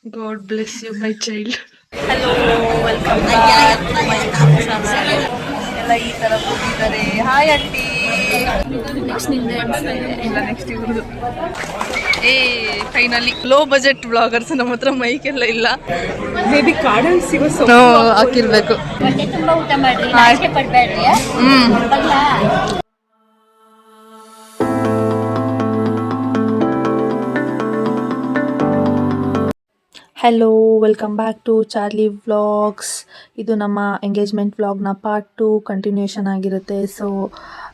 God bless you, my child. Hello, welcome back to my channel. ಎಲ್ಲ ಈ ತರ ಕೂತಿದ್ದಾರೆ. Hi aunty. ನೆಕ್ಸ್ಟ್ ನಿಂದೆ ಅನಿಸ್ತಾ ಇದೆ. ಇಲ್ಲ, ನೆಕ್ಸ್ಟ್ ಇವ್ರದ್ದು. Finally low budget bloggers. ನಮ್ಮ ಹತ್ರ ಮೈಕ್ ಎಲ್ಲ ಇಲ್ಲ. ಮೇ ಬಿ ಕಾಡಲ್ಲಿ ಸಿಗೋ ಹಾಕಿರ್ಬೇಕು. ಹೊಟ್ಟೆ ತುಂಬಾ ಊಟ ಮಾಡ್ರಿ, ನಾಚಿಕೆ ಪಡ್ಬೇಡ್ರಿ. Hello, welcome back to Charlie vlogs. ಇದು ನಮ್ಮ ಎಂಗೇಜ್ಮೆಂಟ್ ವ್ಲಾಗ್ನ ಪಾರ್ಟ್ 2 ಕಂಟಿನ್ಯೂಷನ್ ಆಗಿರುತ್ತೆ. ಸೊ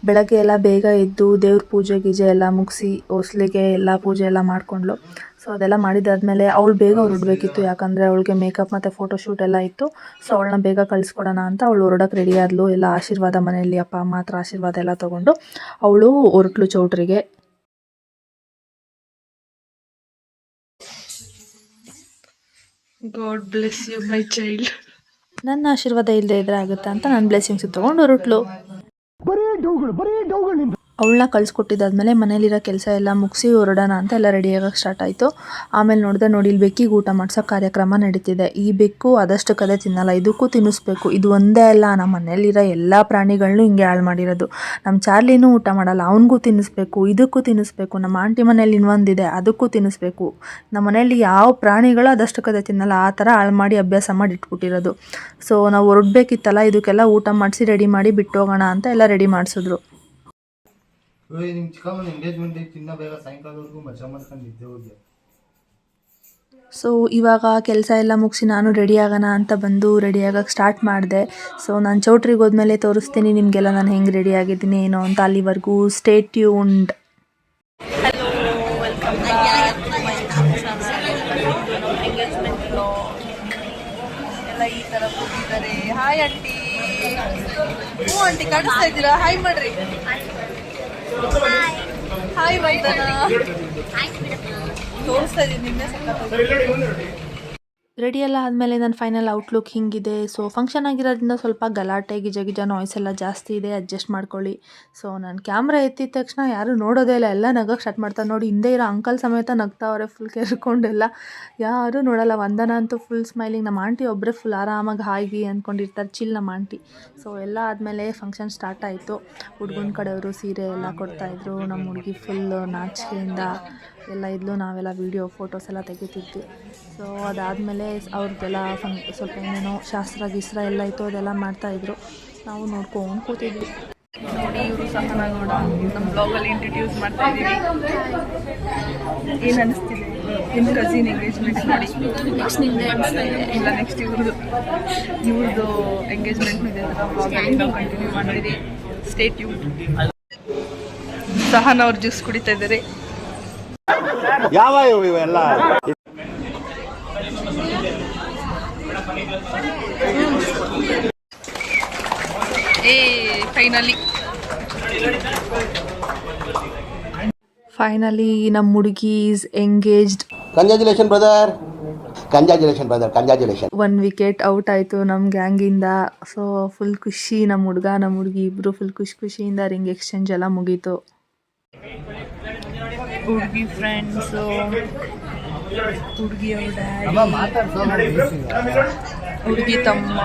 ಬೆಳಗ್ಗೆ ಎಲ್ಲ ಬೇಗ ಎದ್ದು ದೇವ್ರ ಪೂಜೆ ಗೀಜೆ ಎಲ್ಲ ಮುಗಿಸಿ ಹೊಸ್ಲಿಗೆ ಎಲ್ಲ ಪೂಜೆ ಎಲ್ಲ ಮಾಡಿಕೊಂಡ್ಳು. ಸೊ ಅದೆಲ್ಲ ಮಾಡಿದಾದ್ಮೇಲೆ ಅವಳು ಬೇಗ ಹೊರಡಬೇಕಿತ್ತು, ಯಾಕಂದರೆ ಅವಳಿಗೆ ಮೇಕಪ್ ಮತ್ತು ಫೋಟೋಶೂಟ್ ಎಲ್ಲ ಇತ್ತು. ಸೊ ಅವಳನ್ನ ಬೇಗ ಕಳಿಸ್ಕೊಡೋಣ ಅಂತ ಅವಳು ಹೊರಡೋಕ್ಕೆ ರೆಡಿ ಆದಳು. ಎಲ್ಲ ಆಶೀರ್ವಾದ, ಮನೆಯಲ್ಲಿ ಅಪ್ಪ ಅಮ್ಮ ಹತ್ರ ಆಶೀರ್ವಾದ ಎಲ್ಲ ತೊಗೊಂಡು ಅವಳು ಹೊರಟ್ಲು ಚೌಟ್ರಿಗೆ. God bless you, my child. ನನ್ನ ಆಶೀರ್ವಾದ ಇಲ್ಲದೆ ಇದ್ರೆ ಆಗುತ್ತಾ ಅಂತ ನನ್ನ ಬ್ಲೆಸ್ಸಿಂಗ್ಸ್ ತೊಗೊಂಡು ಹೊರಟ್ಲು. ಅವಳನ್ನ ಕಳಿಸ್ಕೊಟ್ಟಿದ್ದಾದ್ಮೇಲೆ ಮನೇಲಿರೋ ಕೆಲಸ ಎಲ್ಲ ಮುಗಿಸಿ ಹೊರಡೋಣ ಅಂತ ಎಲ್ಲ ರೆಡಿಯಾಗಕ್ಕೆ ಸ್ಟಾರ್ಟ್ ಆಯಿತು. ಆಮೇಲೆ ನೋಡಿ ಇಲ್ಲಿ ಬೆಕ್ಕಿಗೆ ಊಟ ಮಾಡ್ಸೋ ಕಾರ್ಯಕ್ರಮ ನಡೀತಿದೆ. ಈ ಬೆಕ್ಕು ಆದಷ್ಟು ಕದೆ ತಿನ್ನಲ್ಲ, ಇದಕ್ಕೂ ತಿನ್ನಿಸ್ಬೇಕು. ಇದು ಒಂದೇ ಅಲ್ಲ, ನಮ್ಮ ಮನೇಲಿರೋ ಎಲ್ಲ ಪ್ರಾಣಿಗಳನ್ನೂ ಹಿಂಗೆ ಹಾಳು ಮಾಡಿರೋದು. ನಮ್ಮ ಚಾರ್ಲಿನೂ ಊಟ ಮಾಡಲ್ಲ, ಅವನಿಗೂ ತಿನ್ನಿಸ್ಬೇಕು, ಇದಕ್ಕೂ ತಿನ್ನಿಸ್ಬೇಕು. ನಮ್ಮ ಆಂಟಿ ಮನೇಲಿ ಇನ್ನೊಂದಿದೆ, ಅದಕ್ಕೂ ತಿನ್ನಿಸ್ಬೇಕು. ನಮ್ಮ ಮನೇಲಿ ಯಾವ ಪ್ರಾಣಿಗಳು ಆದಷ್ಟು ಕದೆ ತಿನ್ನಲ್ಲ, ಆ ಥರ ಹಾಳು ಮಾಡಿ ಅಭ್ಯಾಸ ಮಾಡಿ ಇಟ್ಬಿಟ್ಟಿರೋದು. ಸೊ ನಾವು ಹೊರಡ್ಬೇಕಿತ್ತಲ್ಲ, ಇದಕ್ಕೆಲ್ಲ ಊಟ ಮಾಡಿಸಿ ರೆಡಿ ಮಾಡಿ ಬಿಟ್ಟು ಹೋಗೋಣ ಅಂತ ಎಲ್ಲ ರೆಡಿ ಮಾಡಿಸಿದ್ರು. ಸೊ ಇವಾಗ ಕೆಲಸ ಎಲ್ಲ ಮುಗಿಸಿ ನಾನು ರೆಡಿ ಆಗೋಣ ಅಂತ ಬಂದು ರೆಡಿಯಾಗಕ್ಕೆ ಸ್ಟಾರ್ಟ್ ಮಾಡಿದೆ. ಸೊ ನಾನು ಚೌಟ್ರಿಗೆ ಹೋದ್ಮೇಲೆ ತೋರಿಸ್ತೀನಿ ನಿಮಗೆಲ್ಲ ನಾನು ಹೆಂಗೆ ರೆಡಿ ಆಗಿದ್ದೀನಿ ಏನೋ ಅಂತ. ಅಲ್ಲಿವರೆಗೂ stay tuned. Hello, welcome back to my channel. Engagement vlog. ಎಲ್ಲ ಈ ತರ ಕೂತಿದ್ದಾರೆ. Hi aunty. ಹ್ಞೂ ಆಂಟಿ, ಕಾಣಿಸ್ತಾ ಇದ್ದೀರಾ? ಹಾಯ್ ಮಾಡ್ರಿ. ಹಾಯ್ ವೈದನ. ತೋರಿಸ್ತಾ ಇದ್ದೀನಿ ನಿನ್ನೆ ಸಕ್ಕ. ರೆಡಿ ಎಲ್ಲ ಆದಮೇಲೆ ನನ್ನ ಫೈನಲ್ ಔಟ್ಲುಕ್ ಹಿಂಗಿದೆ. ಸೊ ಫಂಕ್ಷನ್ ಆಗಿರೋದ್ರಿಂದ ಸ್ವಲ್ಪ ಗಲಾಟೆ ಗಿಜ ನಾಯ್ಸ್ ಎಲ್ಲ ಜಾಸ್ತಿ ಇದೆ, ಅಡ್ಜಸ್ಟ್ ಮಾಡ್ಕೊಳ್ಳಿ. ಸೊ ನಾನು ಕ್ಯಾಮ್ರಾ ಎತ್ತಿದ ತಕ್ಷಣ ಯಾರು ನೋಡೋದೇ ಇಲ್ಲ, ಎಲ್ಲ ನಗಕ್ಕೆ ಸ್ಟಾರ್ಟ್ ಮಾಡ್ತಾರೆ. ನೋಡಿ, ಹಿಂದೆ ಇರೋ ಅಂಕಲ್ ಸಮೇತ ನಗ್ತಾವ್ರೆ, ಫುಲ್ ಕೆರ್ಕೊಂಡೆಲ್ಲ. ಯಾರೂ ನೋಡಲ್ಲ. ವಂದನ ಅಂತೂ ಫುಲ್ ಸ್ಮೈಲಿಂಗ್. ನಮ್ಮ ಆಂಟಿ ಒಬ್ಬರೇ ಫುಲ್ ಆರಾಮಾಗಿ ಹಾಯ್ಗಿ ಅಂದ್ಕೊಂಡಿರ್ತಾರೆ, ಚಿಲ್ ನಮ್ಮ ಆಂಟಿ. ಸೊ ಎಲ್ಲ ಆದಮೇಲೆ ಫಂಕ್ಷನ್ ಸ್ಟಾರ್ಟ್ ಆಯಿತು. ಹುಡುಗನ ಕಡೆಯವರು ಸೀರೆ ಎಲ್ಲ ಕೊಡ್ತಾಯಿದ್ರು. ನಮ್ಮ ಹುಡುಗಿ ಫುಲ್ ನಾಚಿಕೆಯಿಂದ ಎಲ್ಲ ಇದ್ಲು. ನಾವೆಲ್ಲ ವೀಡಿಯೋ ಫೋಟೋಸ್ ಎಲ್ಲ ತೆಗಿತಿದ್ವಿ. ಸೊ ಅದಾದಮೇಲೆ ಅವ್ರದ್ದೆಲ್ಲ ಸ್ವಲ್ಪ ಏನೇನೋ ಶಾಸ್ತ್ರ ಗೀಸ್ತ್ರ ಎಲ್ಲ ಇತ್ತು, ಅದೆಲ್ಲ ಮಾಡ್ತಾಯಿದ್ರು. ನಾವು ನೋಡ್ಕೊಂಡು ಕೂತಿದ್ವಿ. ನೋಡಿ, ಇವರು ಸಹನಗೌಡ ನಮ್ಮ ಬ್ಲಾಗಲ್ಲಿ ಇಂಟ್ರಡ್ಯೂಸ್ ಮಾಡ್ತಾ ಇದ್ದೀವಿ. ಏನು ಅನಿಸ್ತಿದೆ ನಿಮ್ಮ ಕಸಿನ್ ಎಂಗೇಜ್ಮೆಂಟ್ ನೋಡಿ? ನೆಕ್ಸ್ಟ್ ನಿಂದೆ ಅನಿಸ್ತಾ ಇದೆ. ಇಲ್ಲ, ನೆಕ್ಸ್ಟ್ ಇವ್ರದ್ದು ಎಂಗೇಜ್ಮೆಂಟ್ ಇದೆ. ಬ್ಲಾಗಲ್ಲಿ ಕಂಟಿನ್ಯೂ ಮಾಡಿದ್ದೀವಿ. Stay tuned. ಸಹನ ಅವ್ರು ಜ್ಯೂಸ್ ಕುಡಿತಾ ಇದ್ದಾರೆ. ಯಾವ ಇವೆಲ್ಲ ಫೈನಲಿ ನಮ್ಮ ಹುಡುಗಿ is engaged. Congratulation brother, congratulation brother, congratulation. 1 wicket out ಆಯಿತು ನಮ್ಮ ಗ್ಯಾಂಗಿಂದ. ಸೊ ಫುಲ್ ಖುಷಿ. ನಮ್ಮ ಹುಡುಗ ನಮ್ಮ ಹುಡುಗಿ ಇಬ್ಬರು ಫುಲ್ ಖುಷಿಯಿಂದ ರಿಂಗ್ ಎಕ್ಸ್ಚೇಂಜ್ ಎಲ್ಲ ಮುಗೀತು. ಹುಡುಗಿ ಫ್ರೆಂಡ್ಸು, ಹುಡುಗಿ ಅವ್ರ ಡ್ಯಾಡಿ, ಹುಡುಗಿ ತಮ್ಮ.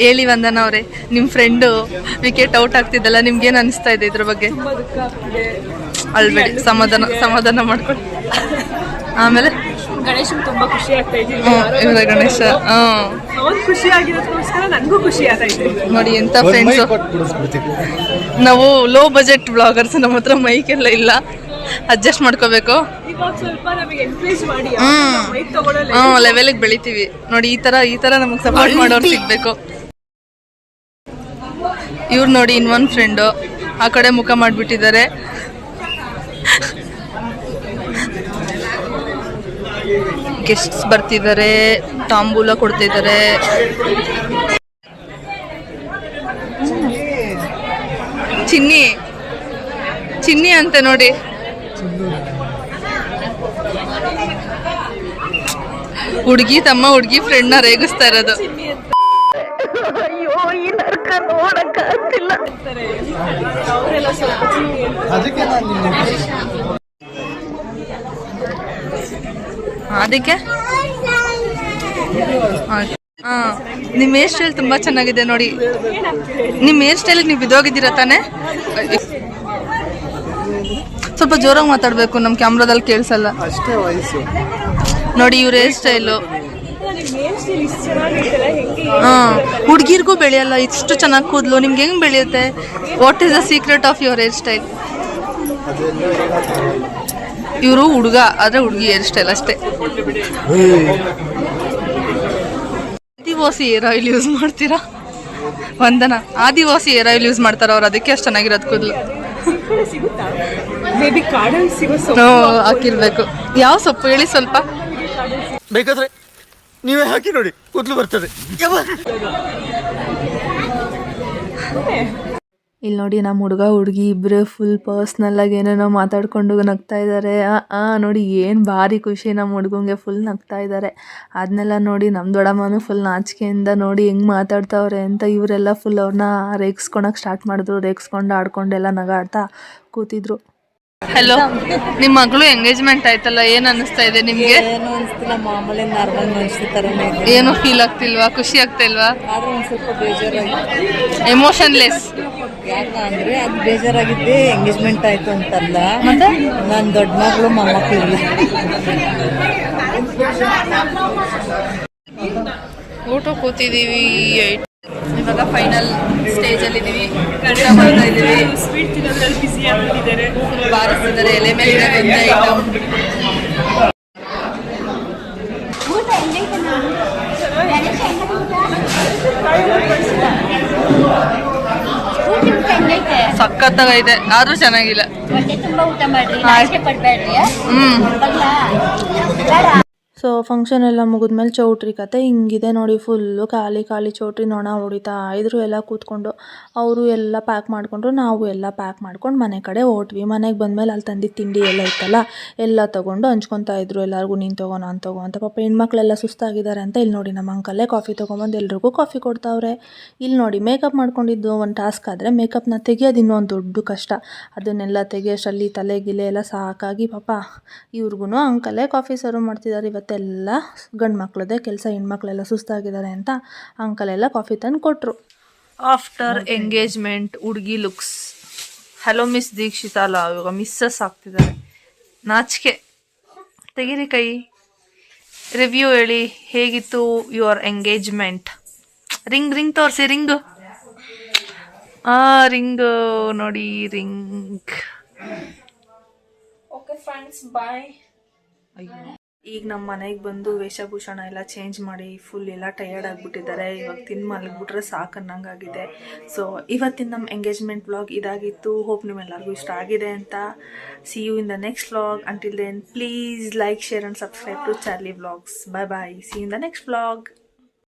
ಹೇಳಿ ವಂದನ ಅವರೇ, ನಿಮ್ಮ ಫ್ರೆಂಡು ವಿಕೆಟ್ ಔಟ್ ಆಗ್ತಿದ್ದಲ್ಲ, ನಿಮ್ಗೇನು ಅನಿಸ್ತಾ ಇದೆ ಇದ್ರ ಬಗ್ಗೆ? ಅಳ್ಬೇಡಿ, ಸಮಾಧಾನ ಮಾಡ್ಕೊಳ್ಳಿ. ಆಮೇಲೆ ಗಣೇಶನ್ ತುಂಬಾ ಖುಷಿ ಆಗ್ತಾ ಇದೆ. ಇವರ ಗಣೇಶ ಅವ್ನು ಖುಷಿ ಆಗಿರೋದಕ್ಕೋಸ್ಕರ ನನಗೂ ಖುಷಿ ಆಗ್ತೈತೆ. ನೋಡಿ ಎಂತ ಫ್ರೆಂಡ್ಸು. ನಾವು ಲೋ ಬಜೆಟ್ ಬ್ಲಾಗರ್ಸ್, ನಮ್ಮ ಹತ್ರ ಮೈಕ್ ಎಲ್ಲ ಇಲ್ಲ, ಅಡ್ಜಸ್ಟ್ ಮಾಡ್ಕೋಬೇಕು. ಇವಾಗ ಸ್ವಲ್ಪ ನಮಗೆ ಎನ್ಕರೇಜ್ ಮಾಡಿ ಮೈಕ್ ತಗೊಳ್ಳೋ ಲೆವೆಲ್ಗೆ ಬೆಳಿತೀವಿ. ನೋಡಿ, ಈ ತರ ನಮಗೆ ಸಪೋರ್ಟ್ ಮಾಡೋರು ಸಿಗ್ಬೇಕು. ಇವ್ರು ನೋಡಿ ಇನ್ನೊಂದು ಫ್ರೆಂಡು ಆ ಕಡೆ ಮುಖ ಮಾಡಿಬಿಟ್ಟಿದ್ದಾರೆ. ಗೆಸ್ಟ್ಸ್ ಬರ್ತಿದ್ದಾರೆ, ತಾಂಬೂಲ ಕೊಡ್ತಿದ್ದಾರೆ. ಚಿನ್ನಿ ಅಂತೆ ನೋಡಿ. ಹುಡುಗಿ ತಮ್ಮ ಹುಡುಗಿ ಫ್ರೆಂಡ್ನ ರೇಗಿಸ್ತಾ ಇರೋದು. ಅಯ್ಯೋ, ಈ ನರ್ಕ ನೋಡಕ್ಕಾಗ್ತಿಲ್ಲ. ಅದಕ್ಕೆ ನಿಮ್ಮ ಹೇರ್ ಸ್ಟೈಲ್ ತುಂಬಾ ಚೆನ್ನಾಗಿದೆ ನೋಡಿ. ನಿಮ್ಮ ಹೇರ್ ಸ್ಟೈಲ್ ನೀವು ಬಿದ್ದೋಗಿದ್ದೀರಾ ತಾನೆ? ಸ್ವಲ್ಪ ಜೋರಾಗಿ ಮಾತಾಡ್ಬೇಕು, ನಮ್ ಕ್ಯಾಮ್ರಾದಲ್ಲಿ ಕೇಳಿಸಲ್ಲ ಅಷ್ಟೇ ವಯಸ್ಸು. ನೋಡಿ ಇವ್ರ ಹೇರ್ ಸ್ಟೈಲು. ಹುಡ್ಗಿರ್ಗೂ ಬೆಳೆಯಲ್ಲ ಇಷ್ಟು ಚೆನ್ನಾಗಿ ಕೂದಲು, ನಿಮ್ಗೆ ಹೆಂಗ್ ಬೆಳೆಯುತ್ತೆ? What is the secret of your hair style? ಇವರು ಹುಡುಗ ಆದ್ರೆ ಹುಡುಗಿ ಹೇರ್ ಸ್ಟೈಲ್ ಅಷ್ಟೇ. ಆದಿವಾಸಿ ಹೇರ್ ಆಯಿಲ್ ಯೂಸ್ ಮಾಡ್ತೀರಾ? ವಂದನಾ ಆದಿವಾಸಿ ಹೇರ್ ಆಯಿಲ್ ಯೂಸ್ ಮಾಡ್ತಾರ ಅವ್ರು, ಅದಕ್ಕೆ ಅಷ್ಟು ಚೆನ್ನಾಗಿರೋದು ಕೂದಲು. ಹಾಕಿರ್ಬೇಕು. ಯಾವ ಸೊಪ್ಪು ಹೇಳಿ ಸ್ವಲ್ಪ? ಬೇಕಾದ್ರೆ ನೀವೇ ಹಾಕಿ ನೋಡಿ, ಕೂದಲು ಬರ್ತದೆ. ಇಲ್ಲಿ ನೋಡಿ ನಮ್ಮ ಹುಡುಗ ಹುಡುಗಿ ಇಬ್ಬರು ಫುಲ್ ಪರ್ಸ್ನಲ್ಲಾಗಿ ಏನೇನೋ ಮಾತಾಡ್ಕೊಂಡು ನಗ್ತಾ ಇದ್ದಾರೆ. ನೋಡಿ ಏನು ಭಾರಿ ಖುಷಿ ನಮ್ಮ ಹುಡುಗಂಗೆ, ಫುಲ್ ನಗ್ತಾ ಇದ್ದಾರೆ. ಅದನ್ನೆಲ್ಲ ನೋಡಿ ನಮ್ಮ ದೊಡ್ಡಮ್ಮನೂ ಫುಲ್ ನಾಚಿಕೆಯಿಂದ ನೋಡಿ ಹೆಂಗೆ ಮಾತಾಡ್ತಾವ್ರೆ ಅಂತ ಇವರೆಲ್ಲ ಫುಲ್ ಅವ್ರನ್ನ ರೇಗಿಸ್ಕೊಳಕ್ಕೆ ಸ್ಟಾರ್ಟ್ ಮಾಡಿದ್ರು. ರೇಗಿಸ್ಕೊಂಡು ಆಡ್ಕೊಂಡೆಲ್ಲ ನಗಾಡ್ತಾ ಕೂತಿದ್ರು. ಹಲೋ, ನಿಮ್ಮ ಮಗಳು ಎಂಗೇಜ್ಮೆಂಟ್ ಆಯ್ತಲ್ಲ, ಏನ್ ಅನಿಸ್ತಾ ಇದೆ ನಿಮ್ಗೆ? ಏನು ಅನಿಸ್ತಿಲ್ಲ, ಮಾಮೂಲಿ ನಾರ್ಮಲ್ ಮನುಷ್ಯ ತರನೇ ಇದೆ. ಏನು ಫೀಲ್ ಆಗ್ತಿಲ್ವಾ? ಖುಷಿ ಆಗ್ತಾ ಇಲ್ವಾ? ಆದ್ರೆ ಒಂದ್ ಸ್ವಲ್ಪ ಬೇಜಾರಾಗಿದೆ. ಎಮೋಷನ್ಲೆಸ್. ಯಾಕಂದ್ರೆ ಅದು ಬೇಜಾರಾಗಿದ್ದೆ ಎಂಗೇಜ್ಮೆಂಟ್ ಆಯ್ತು ಅಂತಲ್ಲ, ಮತ್ತೆ ನನ್ನ ದೊಡ್ಡ ಮಗಳು ಮೊಮ್ಮಕ್ಕಳಿಲ್ಲ. ಊಟ ಕೂತಿದೀವಿ, ಇವಾಗ ಫೈನಲ್ ಸ್ಟೇಜ್ ಅಲ್ಲಿ ಇದೀವಿ. ಊಟ ಮಾಡ್ತಾ ಇದೀವಿ. ಸ್ವೀಟ್ ತಿನ್ನೋದ್ರಲ್ಲಿ ಬಿಸಿ ಆಗ್ಬಿಟ್ಟಿದ್ದಾರೆ. ಬಾರಿಸ್ತಿದ್ದಾರೆ ಎಲೆ ಮೇಲೆ ಒಂದೇ ಐಟಮ್. ಸಖತ್ತಾಗೈತೆ, ಆದ್ರೂ ಚೆನ್ನಾಗಿಲ್ಲ. ಹೊಟ್ಟೆ ತುಂಬಾ ಊಟ ಮಾಡ್ರಿ, ನಾಚಿಕೆ ಪಡ್ಬೇಡ್ರಿ. ಸೊ ಫಂಕ್ಷನ್ ಎಲ್ಲ ಮುಗಿದ್ಮೇಲೆ ಚೌಟ್ರಿ ಕತೆ ಹಿಂಗಿದೆ ನೋಡಿ. ಫುಲ್ಲು ಖಾಲಿ ಖಾಲಿ ಚೌಟ್ರಿ, ನೊಣ ಹೊಡಿತಾ ಇದ್ರು ಎಲ್ಲ ಕೂತ್ಕೊಂಡು. ಅವರು ಎಲ್ಲ ಪ್ಯಾಕ್ ಮಾಡಿಕೊಂಡ್ರು, ನಾವು ಎಲ್ಲ ಪ್ಯಾಕ್ ಮಾಡ್ಕೊಂಡು ಮನೆ ಕಡೆ ಹೊಟ್ವಿ. ಮನೆಗೆ ಬಂದಮೇಲೆ ಅಲ್ಲಿ ತಂದಿದ್ದು ತಿಂಡಿ ಎಲ್ಲ ಇತ್ತಲ್ಲ, ಎಲ್ಲ ತೊಗೊಂಡು ಹಂಚ್ಕೊತಾ ಇದ್ರು ಎಲ್ಲರಿಗೂ. ನೀನು ತೊಗೋ, ನಾನು ತೊಗೋ ಅಂತ. ಪಾಪ ಹೆಣ್ಮಕ್ಳೆಲ್ಲ ಸುಸ್ತಾಗಿದ್ದಾರೆ ಅಂತ ಇಲ್ಲಿ ನೋಡಿ ನಮ್ಮ ಅಂಕಲ್ಲೇ ಕಾಫಿ ತೊಗೊಂಬಂದು ಎಲ್ರಿಗೂ ಕಾಫಿ ಕೊಡ್ತಾವ್ರೆ. ಇಲ್ಲಿ ನೋಡಿ ಮೇಕಪ್ ಮಾಡ್ಕೊಂಡಿದ್ದು ಒಂದು ಟಾಸ್ಕ್ ಆದರೆ ಮೇಕಪ್ನ ತೆಗಿಯೋದು ಇನ್ನೊಂದು ದೊಡ್ಡ ಕಷ್ಟ. ಅದನ್ನೆಲ್ಲ ತೆಗಿಯೋಷ್ಟರಲ್ಲಿ ತಲೆ ಗಿಲೆ ಎಲ್ಲ ಸಾಕಾಗಿ ಪಾಪ ಇವ್ರಿಗೂ ಅಂಕಲ್ಲೇ ಕಾಫಿ ಸರ್ವ್ ಮಾಡ್ತಿದ್ದಾರೆ. ಇವತ್ತೆಲ್ಲ ಗಂಡು ಮಕ್ಳದೇ ಕೆಲಸ, ಹೆಣ್ಮಕ್ಳೆಲ್ಲ ಸುಸ್ತಾಗಿದ್ದಾರೆ ಅಂತ ಅಂಕಲೆಲ್ಲ ಕಾಫಿ ತಂದು ಕೊಟ್ಟರು. ಆಫ್ಟರ್ ಎಂಗೇಜ್ಮೆಂಟ್ ಹುಡುಗಿ ಲುಕ್ಸ್. ಹಲೋ ಮಿಸ್ ದೀಕ್ಷಿತಾ ಅಲ್ಲ, ಇವಾಗ ಮಿಸ್ಸಸ್ ಆಗ್ತಿದ್ದಾರೆ. ನಾಚಿಕೆ ತೆಗೀರಿ ಕೈ. ರಿವ್ಯೂ ಹೇಳಿ, ಹೇಗಿತ್ತು ಯುವರ್ ಎಂಗೇಜ್ಮೆಂಟ್? ರಿಂಗ್ ತೋರಿಸಿ, ರಿಂಗ್ ನೋಡಿ, ರಿಂಗ್. ಓಕೆ ಫ್ರೆಂಡ್ಸ್, ಬಾಯ್. ಈಗ ನಮ್ಮ ಮನೆಗೆ ಬಂದು ವೇಷಭೂಷಣ ಎಲ್ಲ ಚೇಂಜ್ ಮಾಡಿ ಫುಲ್ ಎಲ್ಲ ಟಯರ್ಡ್ ಆಗಿಬಿಟ್ಟಿದ್ದಾರೆ. ಇವಾಗ ತಿಂದು ಮಲಗಿಬಿಟ್ರೆ ಸಾಕನ್ನಂಗಾಗಿದೆ. ಸೊ ಇವತ್ತಿನ ನಮ್ಮ ಎಂಗೇಜ್ಮೆಂಟ್ ವ್ಲಾಗ್ ಇದಾಗಿತ್ತು. ಹೋಪ್ ನಿಮ್ಮೆಲ್ಲರಿಗೂ ಇಷ್ಟ ಆಗಿದೆ ಅಂತ. See you in the next vlog. Until then please like, share and subscribe to Charlie vlogs. Bye bye. See you in the next vlog.